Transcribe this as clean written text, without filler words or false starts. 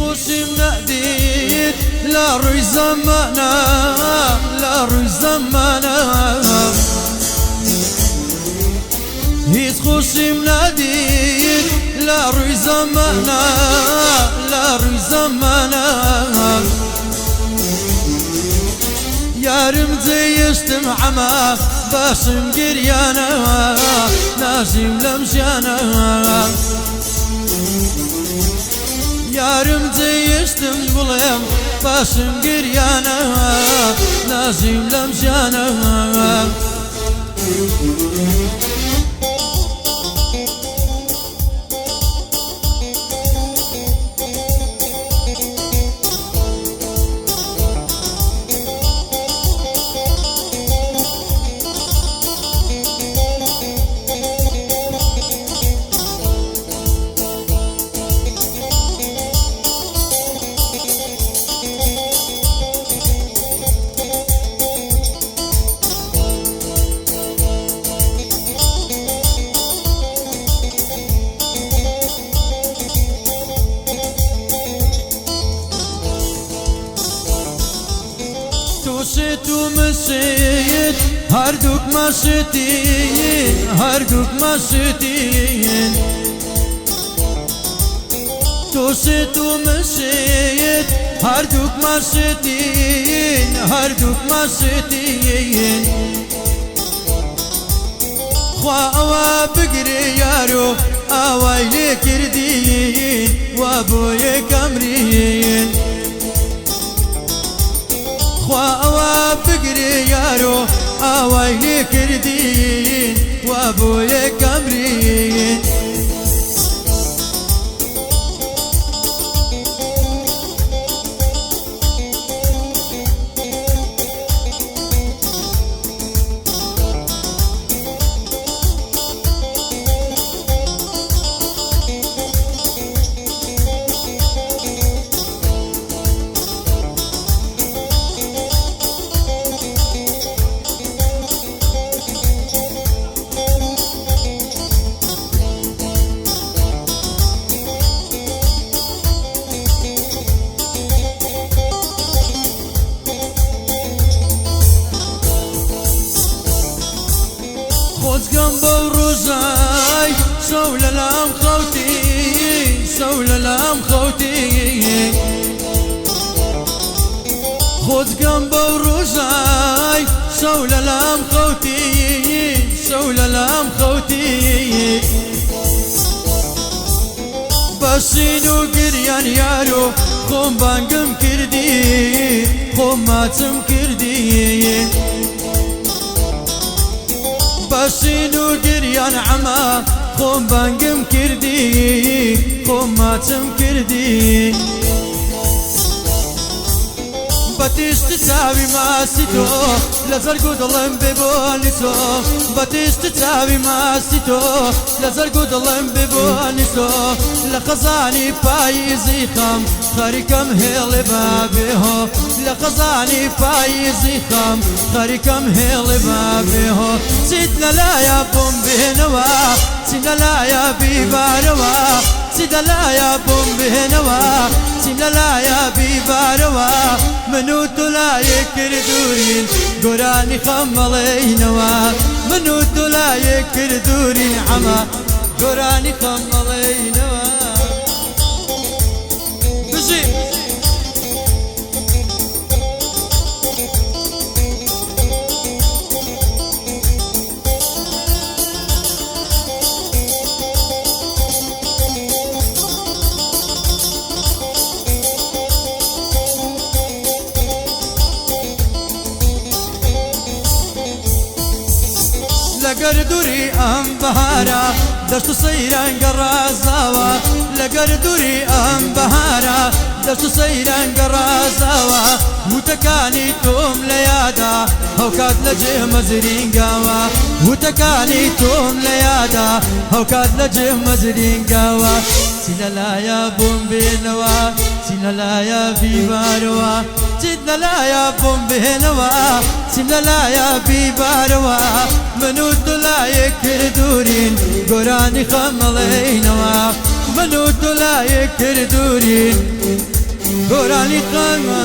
خوشم ندید لا روی زمانه لا روی زمانه هیچ خوشم ندید لا روی زمانه لا روی زمانه يارم زيشتم عما باشم قريانا ناجم لمشانا يارم زيشتم بليم باشم قريانا ناجم لمشانا توشت ومشيت هردوك مشيتين هردوك مشيتين توشت ومشيت هردوك مشيتين هردوك مشيتين خوا أوا بقري يارو أوايلي كردين وابوي كمرين خوا أوا بقري يارو أوايلي كردين وابوي كمرين خۆزگەم بەو ڕۆژای شەو لەلام خەوتی شەو لەلام خەوتی خۆزگەم بەو ڕۆژای شەو لەلام خەوتی شەو لەلام خەوتی بەشین و گریان یارۆ خۆم بانگم کردی خۆم ماچم کردی باشين وقريان عما قوم بانقم كردي قوم ماتم كردي باتيش تتابي ما سيتو لزرقو ضلم ببونسو باتيش تتابي ما سيتو لزرقو ضلم ببونسو لخزاني بايزي خم خريكم هيل بابيهو لخزاني بايزي خم خريكم هيل بابيهو سيدنا لا يا بوم بهنوا سيدنا لا يا بيباروا سيدنا لا يا بوم بهنوا سيدنا لا يا بيباروا منو لا يكردورين قراني خملينوا منو لا يكردورين عما قراني خملينوا بجي لقردوري أم بهارا دشت سيران قرازاوا لقردوري أم بهارا دشت سيران قرازاوا وتكاني توم ليادا هوكاد لجه مزرين قاوا وتكاني توم ليادا هوكاد لجه مزرين قاوا سينا لا يا بوم بينوا سينا لا يا بيباروا سينا لا يا بوم بينوا سينا لا يا بيباروا منو لا يكردورين قراني خملينوا منو لا يكردورين هورانی قەمە